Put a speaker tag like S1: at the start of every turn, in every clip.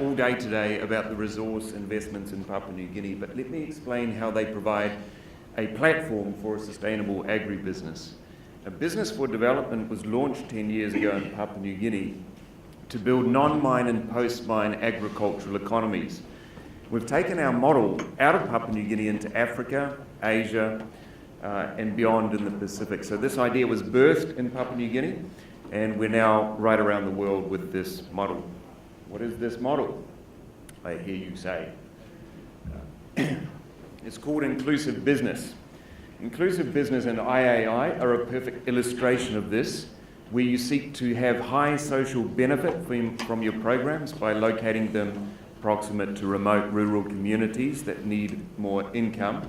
S1: all day today about the resource investments in Papua New Guinea, but let me explain how they provide a platform for a sustainable agribusiness. A Business for Development was launched 10 years ago in Papua New Guinea to build non-mine and post-mine agricultural economies. We've taken our model out of Papua New Guinea into Africa, Asia, and beyond in the Pacific. So this idea was birthed in Papua New Guinea, and we're now right around the world with this model. What is this model? I hear you say. It's called inclusive business. Inclusive business and IAI are a perfect illustration of this, where you seek to have high social benefit from your programs by locating them proximate to remote rural communities that need more income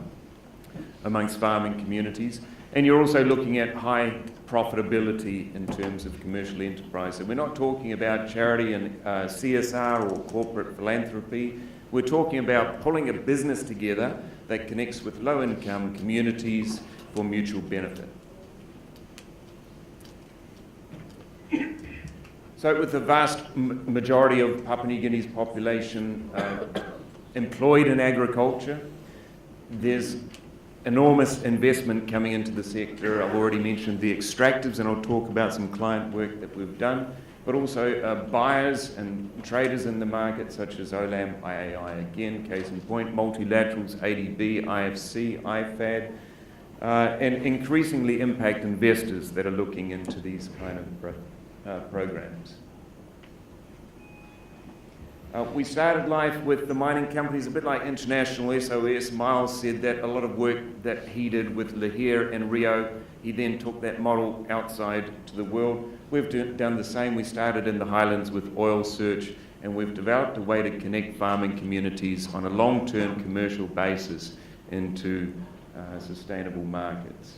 S1: amongst farming communities. And you're also looking at high profitability in terms of commercial enterprise. So we're not talking about charity and CSR or corporate philanthropy. We're talking about pulling a business together that connects with low-income communities for mutual benefit. So with the vast majority of Papua New Guinea's population employed in agriculture, there's enormous investment coming into the sector. I've already mentioned the extractives, and I'll talk about some client work that we've done, but also buyers and traders in the market such as OLAM, IAI, again, case in point, multilaterals, ADB, IFC, IFAD, and increasingly impact investors that are looking into these kind of programs. We started life with the mining companies, a bit like International SOS. Miles said that a lot of work that he did with Lahire and Rio, he then took that model outside to the world. We've done the same. We started in the Highlands with Oil Search, and we've developed a way to connect farming communities on a long-term commercial basis into sustainable markets.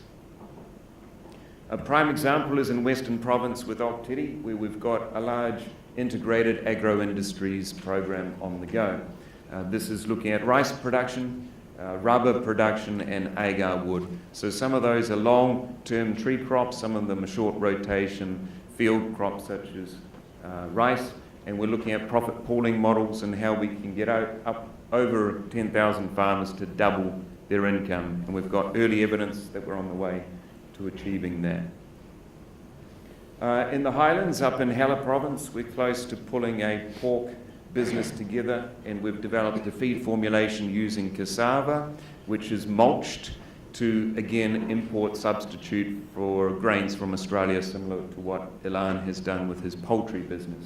S1: A prime example is in Western Province with Octeti, where we've got a large integrated agro-industries program on the go. This is looking at rice production, rubber production, and agar wood. So some of those are long-term tree crops, some of them are short rotation field crops such as rice, and we're looking at profit pooling models and how we can get up over 10,000 farmers to double their income, and we've got early evidence that we're on the way to achieving that. In the Highlands, up in Highlands Province, we're close to pulling a pork business together, and we've developed a feed formulation using cassava, which is mulched to, again, import substitute for grains from Australia, similar to what Ilan has done with his poultry business.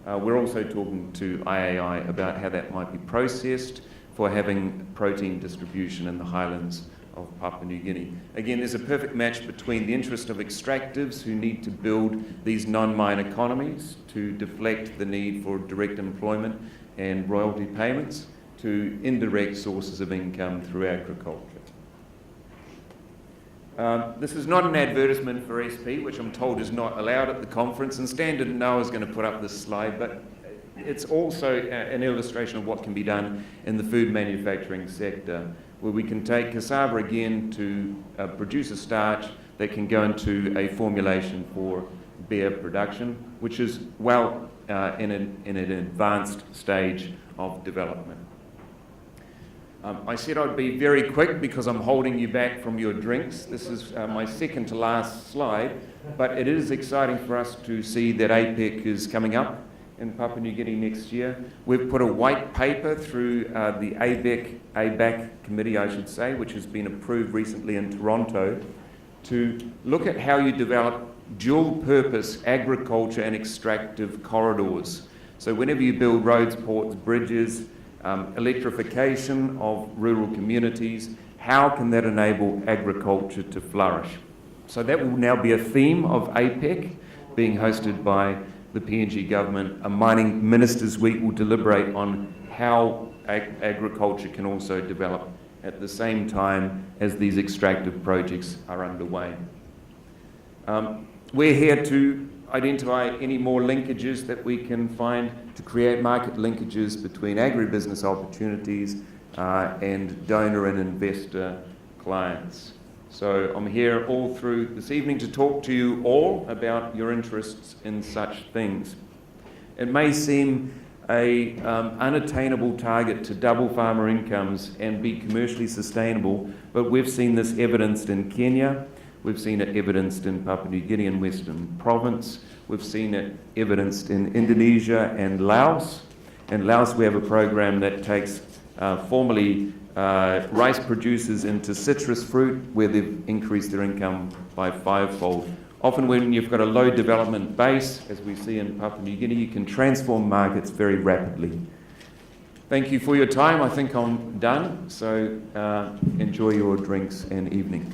S1: We're also talking to IAI about how that might be processed for having protein distribution in the Highlands of Papua New Guinea. Again, there's a perfect match between the interest of extractives who need to build these non-mine economies to deflect the need for direct employment and royalty payments to indirect sources of income through agriculture. This is not an advertisement for SP, which I'm told is not allowed at the conference, and Stan didn't know I was going to put up this slide, but it's also an illustration of what can be done in the food manufacturing sector, where we can take cassava again to produce a starch that can go into a formulation for beer production, which is well in an advanced stage of development. I said I'd be very quick because I'm holding you back from your drinks. This is my second to last slide, but it is exciting for us to see that APEC is coming up in Papua New Guinea next year. We've put a white paper through the APEC committee, I should say, which has been approved recently in Toronto, to look at how you develop dual-purpose agriculture and extractive corridors. So whenever you build roads, ports, bridges, electrification of rural communities, how can that enable agriculture to flourish? So that will now be a theme of APEC, being hosted by the PNG government. A mining ministers week will deliberate on how agriculture can also develop at the same time as these extractive projects are underway. We're here to identify any more linkages that we can find to create market linkages between agribusiness opportunities and donor and investor clients. So I'm here all through this evening to talk to you all about your interests in such things. It may seem a unattainable target to double farmer incomes and be commercially sustainable, but we've seen this evidenced in Kenya, we've seen it evidenced in Papua New Guinea and Western Province, we've seen it evidenced in Indonesia and Laos. In Laos we have a program that takes formerly rice producers into citrus fruit, where they've increased their income by 5-fold. Often when you've got a low development base, as we see in Papua New Guinea, you can transform markets very rapidly. Thank you for your time. I think I'm done, so enjoy your drinks and evening.